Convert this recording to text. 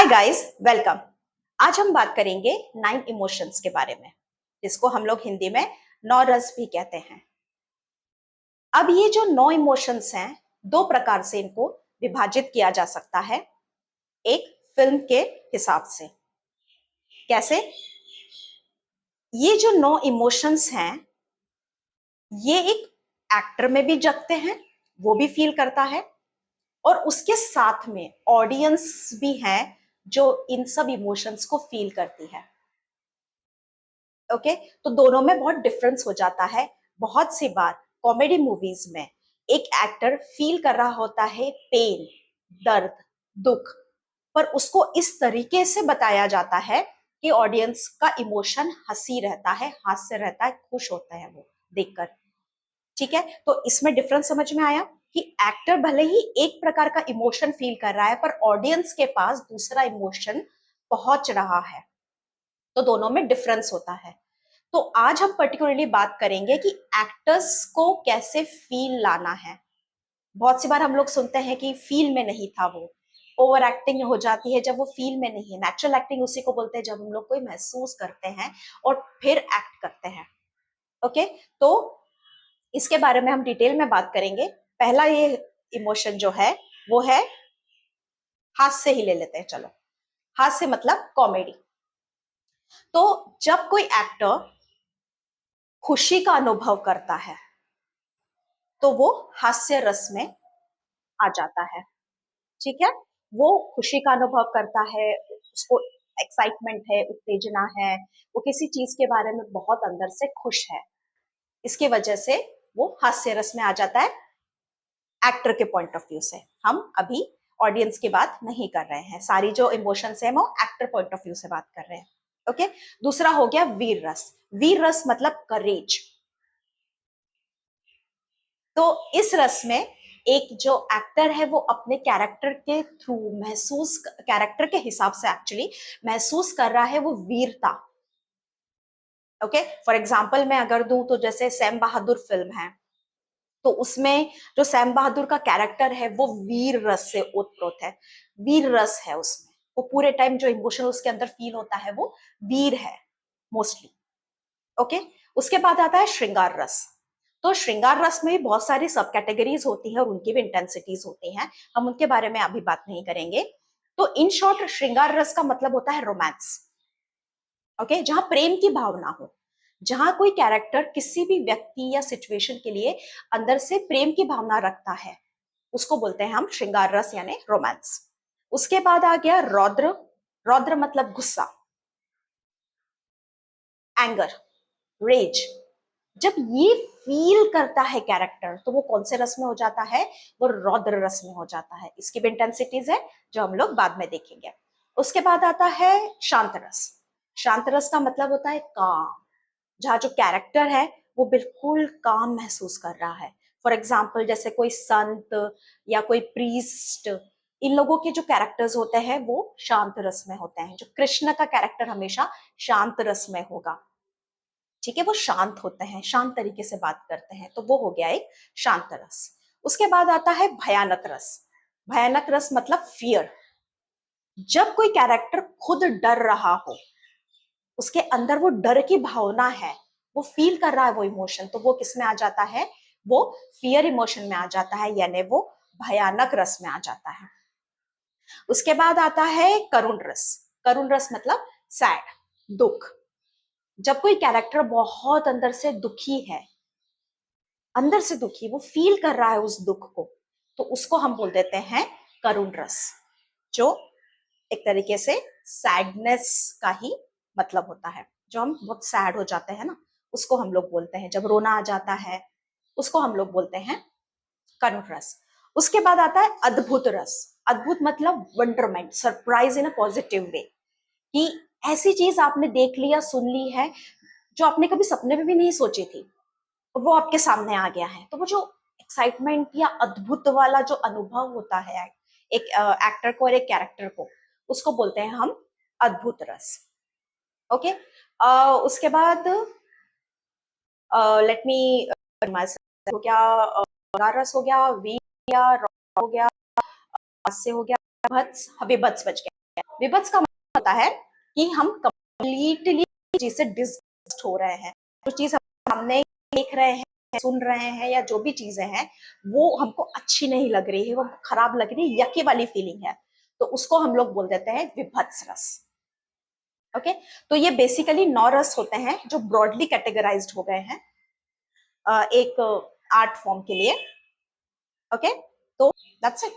Hi guys, welcome. आज हम बात करेंगे 9 इमोशंस के बारे में, जिसको हम लोग हिंदी में 9 रस भी कहते हैं। अब ये जो 9 इमोशंस हैं, दो प्रकार से इनको विभाजित किया जा सकता है। एक फिल्म के हिसाब से। कैसे? ये जो 9 इमोशंस हैं, ये एक एक्टर में भी जगते हैं, वो भी फील करता है, और उसके साथ में ऑडियंस भी है जो इन सब इमोशंस को फील करती है। ओके, तो दोनों में बहुत डिफरेंस हो जाता है। बहुत सी बार कॉमेडी मूवीज में एक एक्टर फील कर रहा होता है पेन, दर्द, दुख, पर उसको इस तरीके से बताया जाता है कि ऑडियंस का इमोशन हंसी रहता है, हास्य रहता है, खुश होता है वो देखकर। ठीक है, तो इसमें डिफरेंस समझ में आया कि एक्टर भले ही एक प्रकार का इमोशन फील कर रहा है, पर ऑडियंस के पास दूसरा इमोशन पहुंच रहा है। तो दोनों में डिफरेंस होता है। तो आज हम पर्टिकुलरली बात करेंगे कि एक्टर्स को कैसे फील लाना है। बहुत सी बार हम लोग सुनते हैं कि फील में नहीं था वो, ओवर एक्टिंग हो जाती है जब वो फील में नहीं है। नेचुरल एक्टिंग उसी को बोलते हैं जब हम लोग कोई महसूस करते हैं और फिर एक्ट करते हैं। ओके, तो इसके बारे में हम डिटेल में बात करेंगे। पहला ये इमोशन जो है वो है हास्य ही ले लेते हैं, चलो। हास्य मतलब कॉमेडी। तो जब कोई एक्टर खुशी का अनुभव करता है तो वो हास्य रस में आ जाता है। ठीक है, वो खुशी का अनुभव करता है, उसको एक्साइटमेंट है, उत्तेजना है, वो किसी चीज के बारे में बहुत अंदर से खुश है। इसकी वजह से वो हास्य रस में आ जाता है। एक्टर के पॉइंट ऑफ व्यू से हम अभी ऑडियंस की बात नहीं कर रहे हैं, सारी जो इमोशंस है वो एक्टर पॉइंट ऑफ व्यू से बात कर रहे हैं। ओके, दूसरा हो गया वीर रस। वीर रस मतलब करेज। तो इस रस में एक जो एक्टर है वो अपने कैरेक्टर के थ्रू महसूस, कैरेक्टर के हिसाब से एक्चुअली महसूस कर रहा है वो वीरता। ओके, फॉर एग्जाम्पल मैं अगर दूं तो जैसे सैम बहादुर फिल्म है, तो उसमें जो सैम बहादुर का कैरेक्टर है वो वीर रस से ओतप्रोत है। वीर रस है उसमें, वो पूरे टाइम जो इमोशन उसके अंदर फील होता है वो वीर है मोस्टली। ओके, उसके बाद आता है श्रृंगार रस। तो श्रृंगार रस में भी बहुत सारी सब कैटेगरीज होती है और उनकी भी इंटेंसिटीज होती हैं, हम उनके बारे में अभी बात नहीं करेंगे। तो इन शॉर्ट श्रृंगार रस का मतलब होता है रोमांस। ओके, जहां प्रेम की भावना हो, जहां कोई कैरेक्टर किसी भी व्यक्ति या सिचुएशन के लिए अंदर से प्रेम की भावना रखता है, उसको बोलते हैं हम श्रृंगार रस यानी रोमांस। उसके बाद आ गया रौद्र। रौद्र मतलब गुस्सा, एंगर, रेज। जब ये फील करता है कैरेक्टर तो वो कौन से रस में हो जाता है? वो रौद्र रस में हो जाता है। इसकी भी इंटेंसिटीज है जो हम लोग बाद में देखेंगे। उसके बाद आता है शांत रस। शांत रस का मतलब होता है काम, जहाँ जो कैरेक्टर है वो बिल्कुल काम महसूस कर रहा है। फॉर एग्जाम्पल जैसे कोई संत या कोई प्रीस्ट, इन लोगों के जो कैरेक्टर्स होते हैं वो शांत रस में होते हैं। जो कृष्ण का कैरेक्टर हमेशा शांत रस में होगा। ठीक है, वो शांत होते हैं, शांत तरीके से बात करते हैं, तो वो हो गया एक शांत रस। उसके बाद आता है भयानक रस। भयानक रस मतलब फियर। जब कोई कैरेक्टर खुद डर रहा हो, उसके अंदर वो डर की भावना है, वो फील कर रहा है वो इमोशन, तो वो किस में आ जाता है? वो फियर इमोशन में आ जाता है, यानी वो भयानक रस में आ जाता है। उसके बाद आता है करुण रस। करुण रस मतलब सैड, दुख। जब कोई कैरेक्टर बहुत अंदर से दुखी है, अंदर से दुखी, वो फील कर रहा है उस दुख को, तो उसको हम बोल देते हैं करुण रस, जो एक तरीके से सैडनेस का ही मतलब होता है। जो हम बहुत सैड हो जाते हैं ना, उसको हम लोग बोलते हैं, जब रोना आ जाता है उसको हम लोग बोलते हैं करुण रस। उसके बाद आता है अद्भुत रस। अद्भुत मतलब वंडरमेंट, surprise in a positive way, कि ऐसी चीज आपने देख लिया, सुन ली है जो आपने कभी सपने में भी नहीं सोची थी, वो आपके सामने आ गया है। तो वो जो एक्साइटमेंट या अद्भुत वाला जो अनुभव होता है एक एक्टर को और एक कैरेक्टर को, उसको बोलते हैं हम अद्भुत रस। ओके, उसके बाद लेट मी हो गया, रस हो गया, वी हो गया, रॉ हो गया, हास्य हो गया, भत्स, अभी भत्स बच गया। विभत्स का मतलब होता है कि हम कंप्लीटली चीज से डिस्गस्ट हो रहे हैं, जो चीज हम सामने देख रहे हैं, सुन रहे हैं, या जो भी चीजें हैं वो हमको अच्छी नहीं लग रही है, वो खराब लग रही है, यकी वाली फीलिंग है, तो उसको हम लोग बोल देते हैं विभत्स रस। ओके, तो ये बेसिकली 9 रस होते हैं जो ब्रॉडली कैटेगराइज्ड हो गए हैं एक आर्ट फॉर्म के लिए। ओके, तो दैट्स इट।